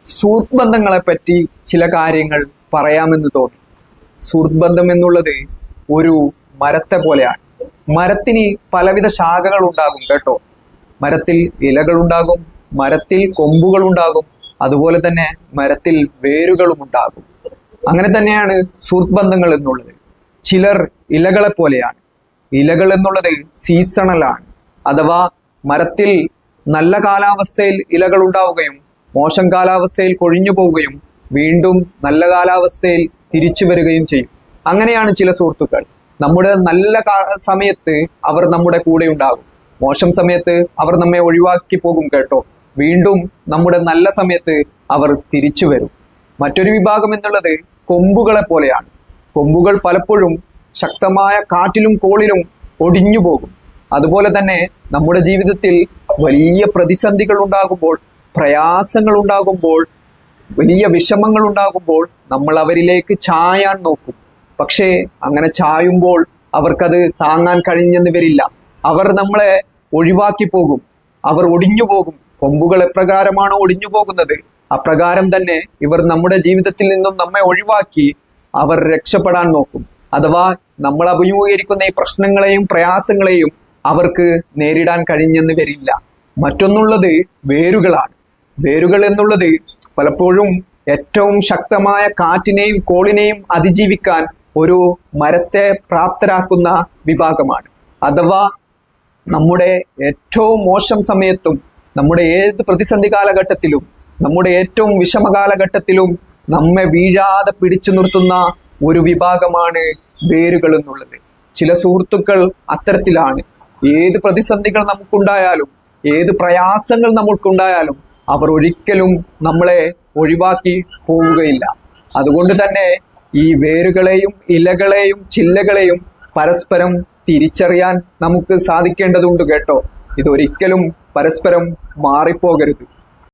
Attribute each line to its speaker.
Speaker 1: സുഹൃത്ത് ബന്ധങ്ങളെ പറ്റി ചില കാര്യങ്ങൾ പറയാമെന്ന് തോന്നി. സുഹൃത്ത് ബന്ധം എന്നുള്ളത് ഒരു മരത്തെ പോലെയാണ്. മരത്തിന് പലവിധ ശാഖകൾ ഉണ്ടാകും കേട്ടോ. മരത്തിൽ ഇലകൾ ഉണ്ടാകും, മരത്തിൽ കൊമ്പുകൾ ഉണ്ടാകും, അതുപോലെ തന്നെ മരത്തിൽ വേരുകളും ഉണ്ടാകും. അങ്ങനെ തന്നെയാണ് സുഹൃത്ത് ബന്ധങ്ങൾ എന്നുള്ളത്. ചിലർ ഇലകളെ പോലെയാണ്. ഇലകൾ എന്നുള്ളത് സീസണലാണ്, അഥവാ മരത്തിൽ നല്ല കാലാവസ്ഥയിൽ ഇലകൾ ഉണ്ടാവുകയും മോശം കാലാവസ്ഥയിൽ കൊഴിഞ്ഞു പോവുകയും വീണ്ടും നല്ല കാലാവസ്ഥയിൽ തിരിച്ചു വരികയും ചെയ്യും. അങ്ങനെയാണ് ചില സുഹൃത്തുക്കൾ. നമ്മുടെ നല്ല സമയത്ത് അവർ നമ്മുടെ കൂടെ ഉണ്ടാകും, മോശം സമയത്ത് അവർ നമ്മെ ഒഴിവാക്കി പോകും കേട്ടോ. വീണ്ടും നമ്മുടെ നല്ല സമയത്ത് അവർ തിരിച്ചു വരും. മറ്റൊരു വിഭാഗം എന്നുള്ളത് കൊമ്പുകളെ പോലെയാണ്. കൊമ്പുകൾ പലപ്പോഴും ശക്തമായ കാറ്റിലും കോളിലും ഒടിഞ്ഞു പോകും. അതുപോലെ തന്നെ നമ്മുടെ ജീവിതത്തിൽ വലിയ പ്രതിസന്ധികൾ ഉണ്ടാകുമ്പോൾ, പ്രയാസങ്ങൾ ഉണ്ടാകുമ്പോൾ, വലിയ വിഷമങ്ങൾ ഉണ്ടാകുമ്പോൾ നമ്മൾ അവരിലേക്ക് ചായാൻ നോക്കും. പക്ഷേ അങ്ങനെ ചായുമ്പോൾ അവർക്കത് താങ്ങാൻ കഴിഞ്ഞെന്ന് വരില്ല. അവർ നമ്മളെ ഒഴിവാക്കി പോകും, അവർ ഒടിഞ്ഞു പോകും. കൊമ്പുകൾ എപ്രകാരമാണോ ഒടിഞ്ഞു പോകുന്നത്, അപ്രകാരം തന്നെ ഇവർ നമ്മുടെ ജീവിതത്തിൽ നിന്നും നമ്മെ ഒഴിവാക്കി അവർ രക്ഷപ്പെടാൻ നോക്കും. അഥവാ നമ്മൾ അഭിമുഖീകരിക്കുന്ന ഈ പ്രശ്നങ്ങളെയും പ്രയാസങ്ങളെയും അവർക്ക് നേരിടാൻ കഴിഞ്ഞെന്ന് വരില്ല. മറ്റൊന്നുള്ളത് വേരുകളാണ്. വേരുകൾ എന്നുള്ളത് പലപ്പോഴും ഏറ്റവും ശക്തമായ കാറ്റിനെയും കോളിനെയും അതിജീവിക്കാൻ ഒരു മരത്തെ പ്രാപ്തരാക്കുന്ന വിഭാഗമാണ്. അഥവാ നമ്മുടെ ഏറ്റവും മോശം സമയത്തും, നമ്മുടെ ഏത് പ്രതിസന്ധി കാലഘട്ടത്തിലും, നമ്മുടെ ഏറ്റവും വിഷമകാലഘട്ടത്തിലും നമ്മെ വീഴാതെ പിടിച്ചു നിർത്തുന്ന ഒരു വിഭാഗമാണ് വേരുകൾ എന്നുള്ളത്. ചില സുഹൃത്തുക്കൾ അത്തരത്തിലാണ്. ഏത് പ്രതിസന്ധികൾ നമുക്കുണ്ടായാലും, ഏത് പ്രയാസങ്ങൾ നമുക്കുണ്ടായാലും അവർ ഒരിക്കലും നമ്മളെ ഒഴിവാക്കി പോവുകയില്ല. അതുകൊണ്ട് തന്നെ ഈ വേരുകളെയും ഇലകളെയും ചില്ലകളെയും പരസ്പരം തിരിച്ചറിയാൻ നമുക്ക് സാധിക്കേണ്ടതുണ്ട് കേട്ടോ. ഇതൊരിക്കലും പരസ്പരം മാറിപ്പോകരുത്.